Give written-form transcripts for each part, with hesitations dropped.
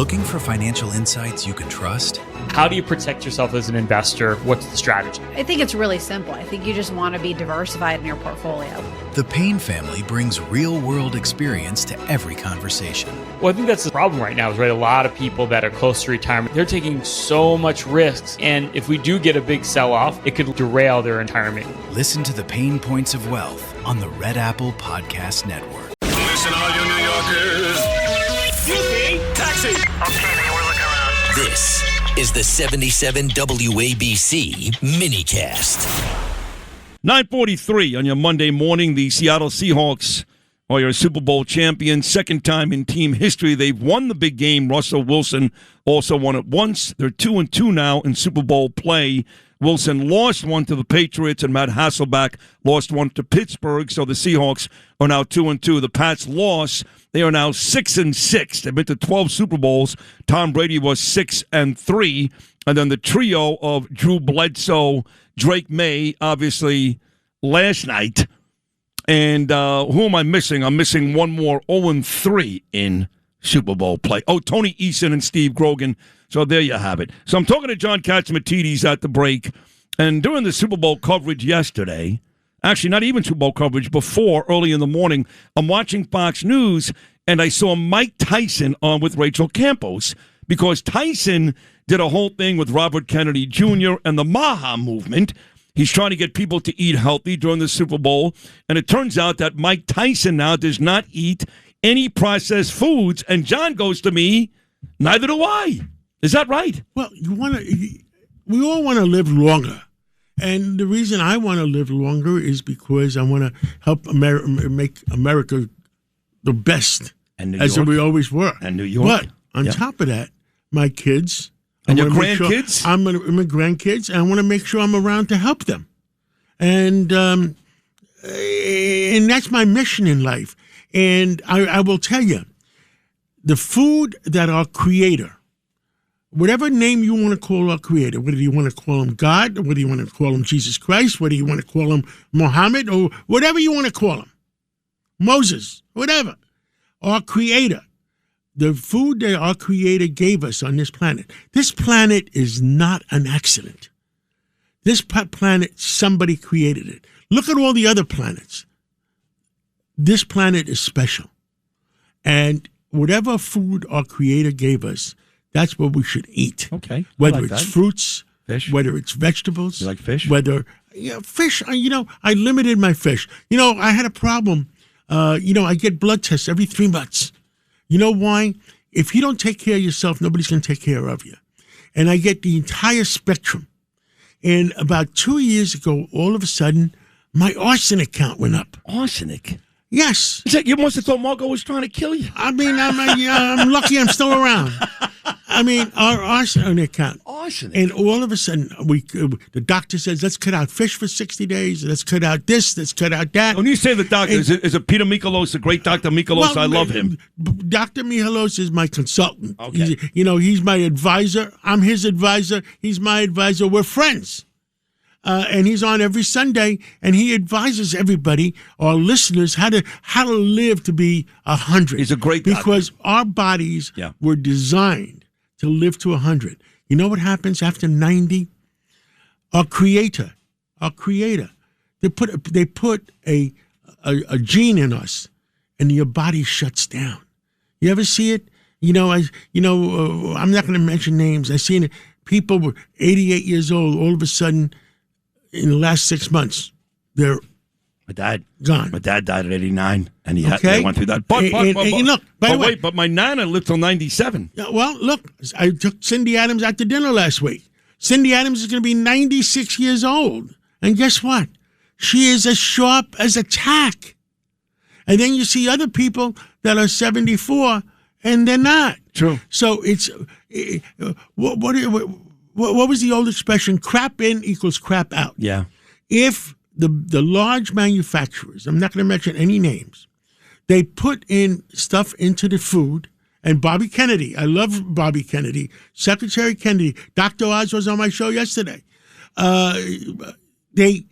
Looking for financial insights you can trust? How do you protect yourself as an investor? What's the strategy? I think it's really simple. I think you just want to be diversified in your portfolio. The Payne family brings real-world experience to every conversation. Well, I think that's the problem right now is, right, a lot of people that are close to retirement, they're taking so much risks. And if we do get a big sell-off, it could derail their retirement. Listen to the Pain Points of Wealth on the Red Apple Podcast Network. Listen, all you New Yorkers. Excuse me, taxi. Okay, man, we're looking around. This is the 77 WABC minicast. 9:43 on your Monday morning. The Seattle Seahawks are your Super Bowl champions. Second time in team history they've won the big game. Russell Wilson also won it once. They're 2-2 now in Super Bowl play. Wilson lost one to the Patriots, and Matt Hasselbeck lost one to Pittsburgh. So the Seahawks are now 2-2. The Pats lost. They are now 6-6. They've been to 12 Super Bowls. Tom Brady was 6-3. And then the trio of Drew Bledsoe, Drake May, obviously last night. And who am I missing? I'm missing one more, 0-3 in Super Bowl play. Oh, Tony Eason and Steve Grogan. So there you have it. So I'm talking to John Catsimatidis at the break. And during the Super Bowl coverage yesterday, actually not even Super Bowl coverage, before, early in the morning, I'm watching Fox News, and I saw Mike Tyson on with Rachel Campos, because Tyson did a whole thing with Robert Kennedy Jr. and the Maha movement. He's trying to get people to eat healthy during the Super Bowl, and it turns out that Mike Tyson now does not eat any processed foods, and John goes to me, neither do I. Is that right? Well, we all want to live longer. And the reason I want to live longer is because I want to help make America the best, as we always were. And New York. But on top of that, my kids. And your grandkids? I'm my grandkids, and I want to make sure I'm around to help them. And that's my mission in life. And I will tell you, the food that our Creator, whatever name you want to call our Creator, whether you want to call him God, or whether you want to call him Jesus Christ, whether you want to call him Muhammad, or whatever you want to call him, Moses, whatever, our Creator, the food that our Creator gave us on this planet is not an accident. This planet, somebody created it. Look at all the other planets. This planet is special. And whatever food our Creator gave us, that's what we should eat. Okay. Whether it's fruits, fish, whether it's vegetables. You like fish? Fish, I limited my fish. I had a problem. I get blood tests every 3 months. You know why? If you don't take care of yourself, nobody's going to take care of you. And I get the entire spectrum. And about 2 years ago, all of a sudden, my arsenic count went up. Arsenic? Yes. You must have thought Margot was trying to kill you. I mean, I'm lucky I'm still around. I mean, our arsenic count. Arsenic. And all of a sudden, the doctor says, let's cut out fish for 60 days. Let's cut out this. Let's cut out that. When you say the doctor, is it Peter Mikolos, the great Dr. Mikolos? I love him. Dr. Mihalos is my consultant. Okay. He's my advisor. I'm his advisor. He's my advisor. We're friends. And he's on every Sunday, and he advises everybody, our listeners, how to live to be 100. He's a great doctor. Because our bodies were designed to live to 100. You know what happens after 90? Our Creator, they put a gene in us, and your body shuts down. You ever see it? I'm not going to mention names. I've seen it. People were 88 years old. All of a sudden, in the last 6 months, they're gone. My dad died at 89, and he went through that. But my nana lived till 97. Well, look, I took Cindy Adams out to dinner last week. Cindy Adams is going to be 96 years old. And guess what? She is as sharp as a tack. And then you see other people that are 74, and they're not. True. So it's what was the old expression? Crap in equals crap out. Yeah. If the large manufacturers, I'm not going to mention any names, they put in stuff into the food, and Bobby Kennedy, I love Bobby Kennedy, Secretary Kennedy, Dr. Oz was on my show yesterday. The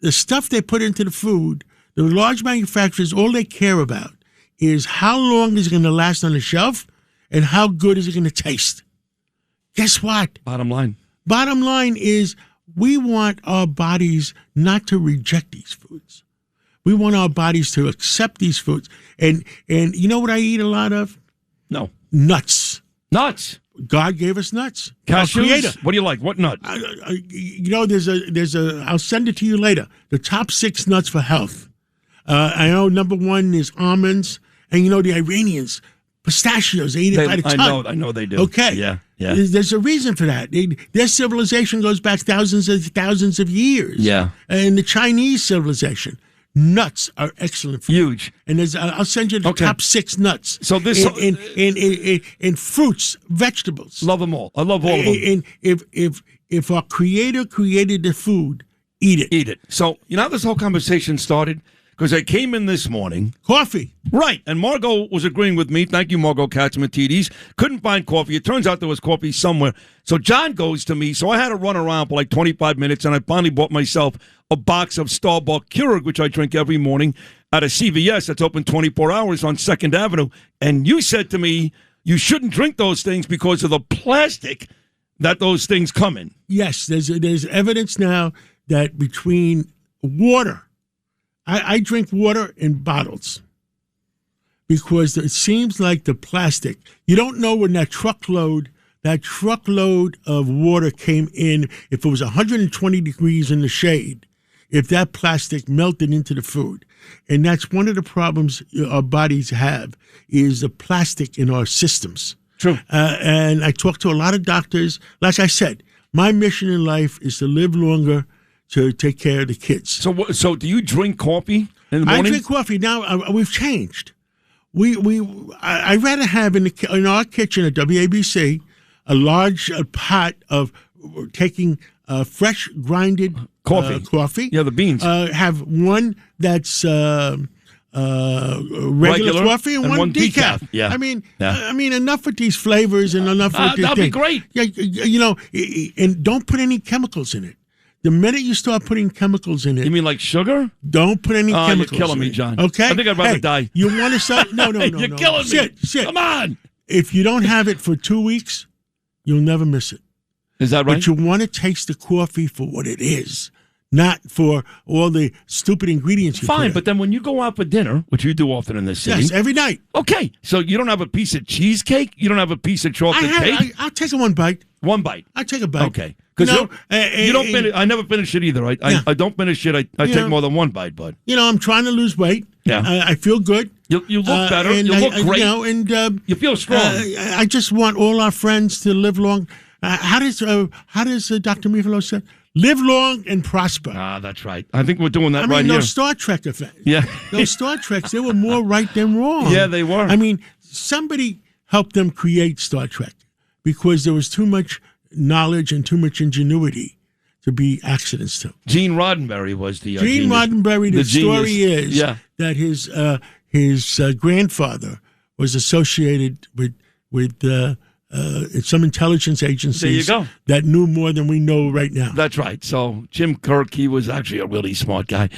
stuff they put into the food, the large manufacturers, all they care about is how long is it going to last on the shelf and how good is it going to taste? Guess what? Bottom line. Bottom line is we want our bodies not to reject these foods. We want our bodies to accept these foods. And you know what I eat a lot of? No. Nuts. Nuts. God gave us nuts. Cashews? Our Creator. What do you like? What nut? There's a. I'll send it to you later. The top 6 nuts for health. I know number 1 is almonds, and the Iranians, pistachios. They eat it by the ton. I know they do. Okay. Yeah. There's a reason for that. Their civilization goes back thousands of years. Yeah. And the Chinese civilization. Nuts are excellent for you. Huge. And I'll send you the top 6 nuts. So this in fruits, vegetables. Love them all. I love all of them. And if our Creator created the food, eat it. Eat it. So how this whole conversation started? Because I came in this morning. Coffee. Right. And Margot was agreeing with me. Thank you, Margot Catsimatidis. Couldn't find coffee. It turns out there was coffee somewhere. So John goes to me. So I had to run around for like 25 minutes, and I finally bought myself a box of Starbucks Keurig, which I drink every morning, at a CVS that's open 24 hours on 2nd Avenue. And you said to me, you shouldn't drink those things because of the plastic that those things come in. Yes, there's evidence now that between water, I drink water in bottles because it seems like the plastic, you don't know when that truckload of water came in, if it was 120 degrees in the shade, if that plastic melted into the food. And that's one of the problems our bodies have, is the plastic in our systems. True. And I talk to a lot of doctors. Like I said, my mission in life is to live longer, to take care of the kids. So do you drink coffee in the morning? I drink coffee. Now, we've changed. I'd rather have in our kitchen at WABC a large pot of taking fresh grinded coffee. Yeah, the beans. Have one that's regular coffee and one decaf. Yeah. I mean, enough with these flavors and enough with these that'd be great. Yeah, and don't put any chemicals in it. The minute you start putting chemicals in it, you mean like sugar? Don't put any chemicals. You're killing me, John. Okay, I think I'd rather die. You want to start? No. You're killing me. Sit. Come on. If you don't have it for 2 weeks, you'll never miss it. Is that right? But you want to taste the coffee for what it is, not for all the stupid ingredients you put in. But then when you go out for dinner, which you do often in this city. Yes, every night. Okay, so you don't have a piece of cheesecake? You don't have a piece of chocolate cake? I'll take one bite. One bite? I'll take a bite. Okay. Because you don't finish. I never finish it either. I don't finish it. I take more than one bite, but. I'm trying to lose weight. Yeah. I feel good. You look better. You look great. You feel strong. I just want all our friends to live long. How does Dr. Mifalo say? Live long and prosper. That's right. I think we're doing that right here. Those Star Trek effects. Yeah. Those Star Treks, they were more right than wrong. Yeah, they were. I mean, somebody helped them create Star Trek because there was too much knowledge and too much ingenuity to be accidents to. Gene Roddenberry was the Gene genius. Roddenberry, the story is that his grandfather was associated with some intelligence agencies that knew more than we know right now. That's right. So Jim Kirk, he was actually a really smart guy.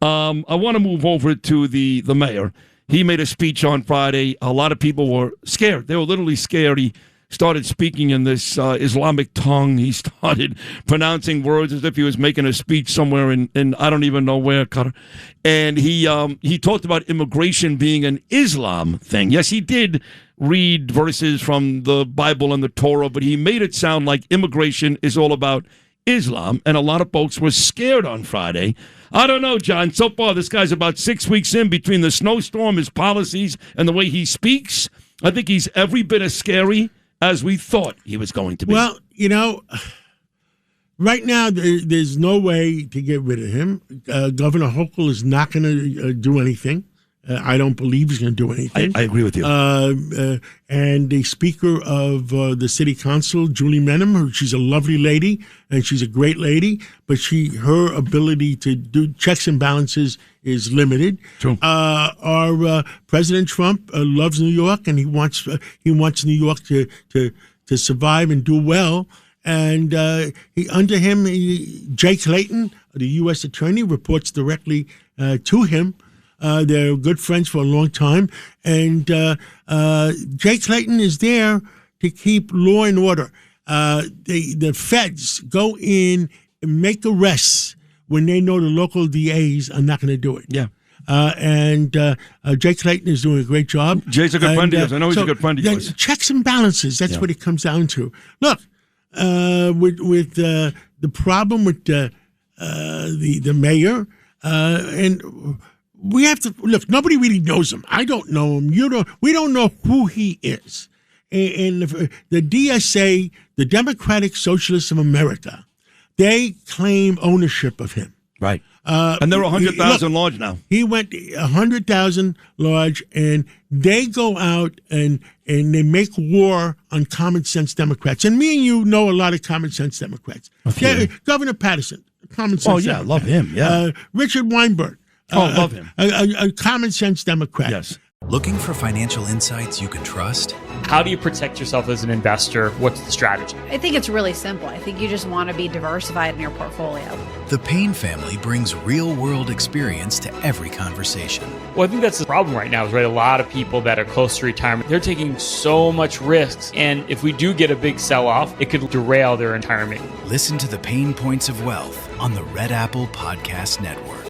I want to move over to the mayor. He made a speech on Friday. A lot of people were scared. They were literally scared. He started speaking in this Islamic tongue. He started pronouncing words as if he was making a speech somewhere in I don't even know where, Qatar. And he talked about immigration being an Islam thing. Yes, he did read verses from the Bible and the Torah, but he made it sound like immigration is all about Islam, and a lot of folks were scared on Friday. I don't know, John. So far, this guy's about 6 weeks in between the snowstorm, his policies, and the way he speaks. I think he's every bit as scary as we thought he was going to be. Well, right now there's no way to get rid of him. Governor Hochul is not going to do anything. I don't believe he's going to do anything. I agree with you. And the Speaker of the City Council, Julie Menem, she's a lovely lady, and she's a great lady, but her ability to do checks and balances is limited. True. Our President Trump loves New York, and he wants New York to survive and do well. And under him, Jay Clayton, the U.S. Attorney, reports directly to him. They're good friends for a long time. And Jay Clayton is there to keep law and order. The feds go in and make arrests when they know the local DAs are not going to do it. Yeah. And Jay Clayton is doing a great job. Jay's a good friend of yours. I know he's a good friend of yours. Checks and balances, that's what it comes down to. Look, with the problem with the mayor, and we have to look. Nobody really knows him. I don't know him. You don't. We don't know who he is. And the DSA, the Democratic Socialists of America, they claim ownership of him. Right. And they're 100,000 large now. He went 100,000 large, and they go out and they make war on common sense Democrats. And me and you know a lot of common sense Democrats. Okay. Governor Patterson, common sense. Oh yeah, Democrat. love him. Yeah. Richard Weinberg. Love him. A common sense Democrat. Yes. Looking for financial insights you can trust? How do you protect yourself as an investor? What's the strategy? I think it's really simple. I think you just want to be diversified in your portfolio. The Payne family brings real-world experience to every conversation. Well, I think that's the problem right now is, right, a lot of people that are close to retirement, they're taking so much risks. And if we do get a big sell-off, it could derail their retirement. Listen to the Pain Points of Wealth on the Red Apple Podcast Network.